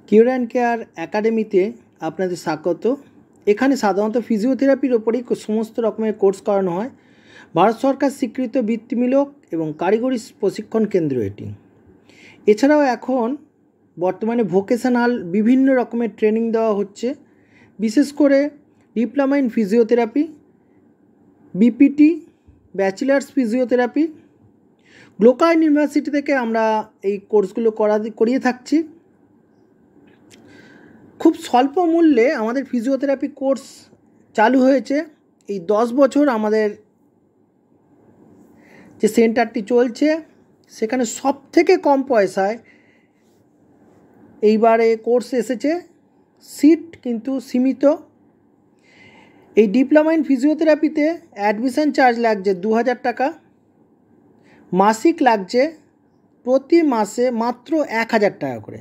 Cure and care একাডেমিতে আপনাদের স্বাগত। এখানে সাধারণত ফিজিওথেরাপির ওপরেই সমস্ত রকমের কোর্স করানো হয়। ভারত সরকার স্বীকৃত বৃত্তিমূলক এবং কারিগরি প্রশিক্ষণ কেন্দ্র এটি। এছাড়াও এখন বর্তমানে ভোকেশনাল বিভিন্ন রকমের ট্রেনিং দেওয়া হচ্ছে, বিশেষ করে diploma in physiotherapy, BPT, bachelors physiotherapy. Glocal university থেকে আমরা এই কোর্সগুলো করিয়ে থাকছি। খুব স্বল্প মূল্যে আমাদের ফিজিওথেরাপি কোর্স চালু হয়েছে। এই 10 বছর আমাদের যে সেন্টারটি চলছে সেখানে সবথেকে কম পয়সায় এইবারে কোর্স এসেছে। সিট কিন্তু সীমিত। এই ডিপ্লোমা ইন ফিজিওথেরাপিতে অ্যাডমিশন চার্জ লাগছে 2000 টাকা, মাসিক লাগছে প্রতি মাসে মাত্র 1000 টাকা করে।